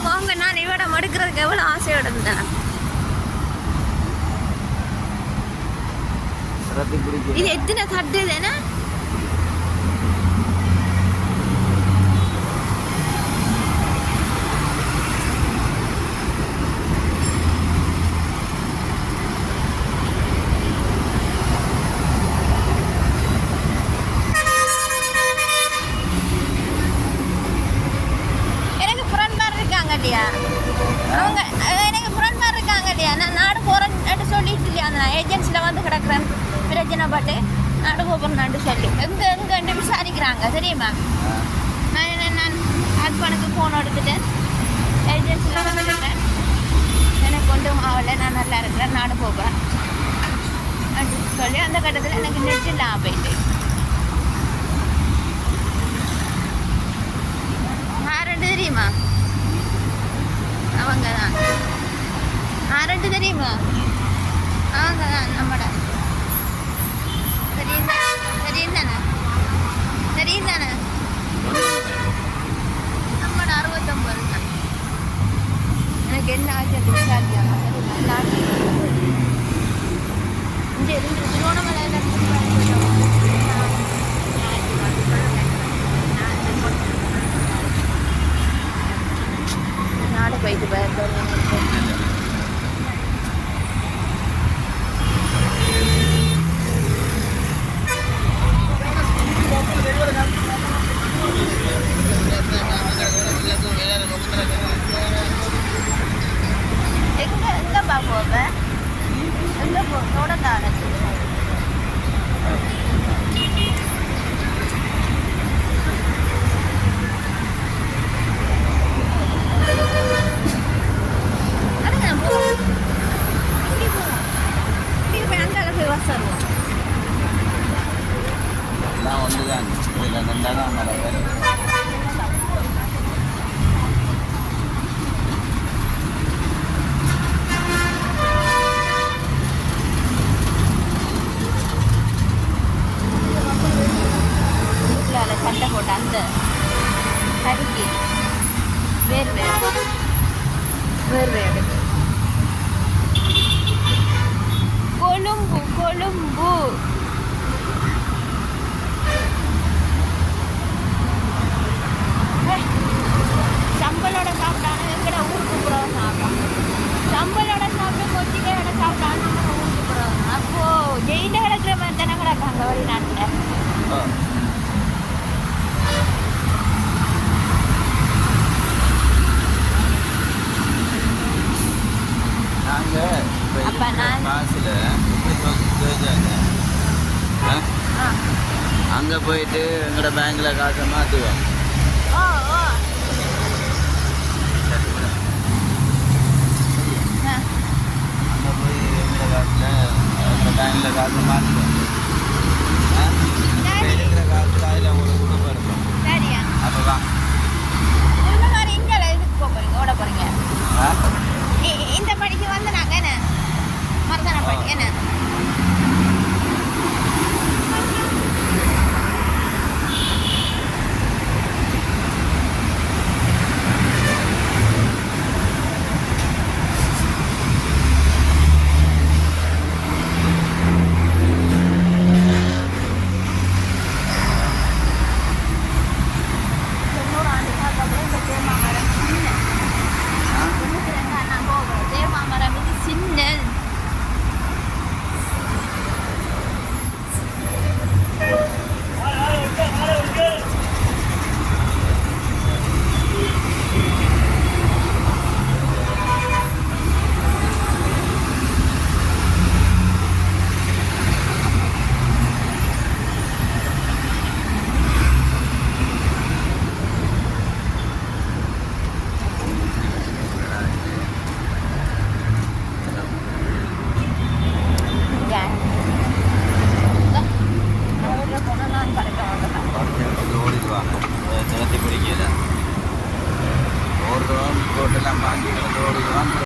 போங்க, நான் இவட மடுக்கிறதுக்கு எவ்வளோ ஆசையோட இருந்தேன். இது எத்தனை தட்டு தானே? எனக்கு புறன்பார் இருக்காங்க இல்லையா, அவங்க எனக்கு புறன்பார் இருக்காங்க இல்லையா, நான் நாடு போறேன்னு சொல்லிட்டு இல்லையா, அந்த ஏஜென்சியில் வந்து கிடக்குறேன் பிரச்சனை பட்டு நாடு போகிறேன்னு சொல்லி எங்கே விசாரிக்கிறாங்க தெரியுமா? நான் ஹஸ்பண்டுக்கு ஃபோன் எடுத்துட்டேன், ஏஜென்சியில் வந்துட்டேன், எனக்கு ஒன்றும் ஆகலை, நான் நல்லா இருக்கிறேன், நாடு போகிறேன் அப்படின்னு சொல்லி அந்த கட்டத்தில் எனக்கு நெட் இல்லாமல் போயிட்டு. யாருன்னு தெரியுமா? அவங்க தான். யாருன்னு தெரியுமா? அவங்க தான் நம்மட தெரியும் தானே நம்மட 69 தான். எனக்கு என்ன ஆச்சு அப்படி விசாரிக்காங்க. இங்கே இருந்து திருவண்ணாமலையில் நாடு போயிட்டு போயிருந்தோம். எங்கே பார்ப்போம் எங்கே போ தொடர்ந்தான சண்டை போட்ட அந்த கறிக்கு வேர்வை எடுத்து கொழும்பு சம்பளோட சாப்பிட்டானு எங்கட ஊருக்கு போகிறோம் சாப்பிட்டோம். சம்பளோட சாப்பிட்டு கொச்சிக்கையோட சாப்பிட்டானு ஊருக்கு போகிறோம். அப்போ ஜெயிலில் கிடக்கிற மாதிரி தானே கிடக்காங்க வெளிநாட்டில். அப்போ நான் அங்கே போயிட்டு எங்களோட பேங்க்ல காசை மாற்றுவோம்.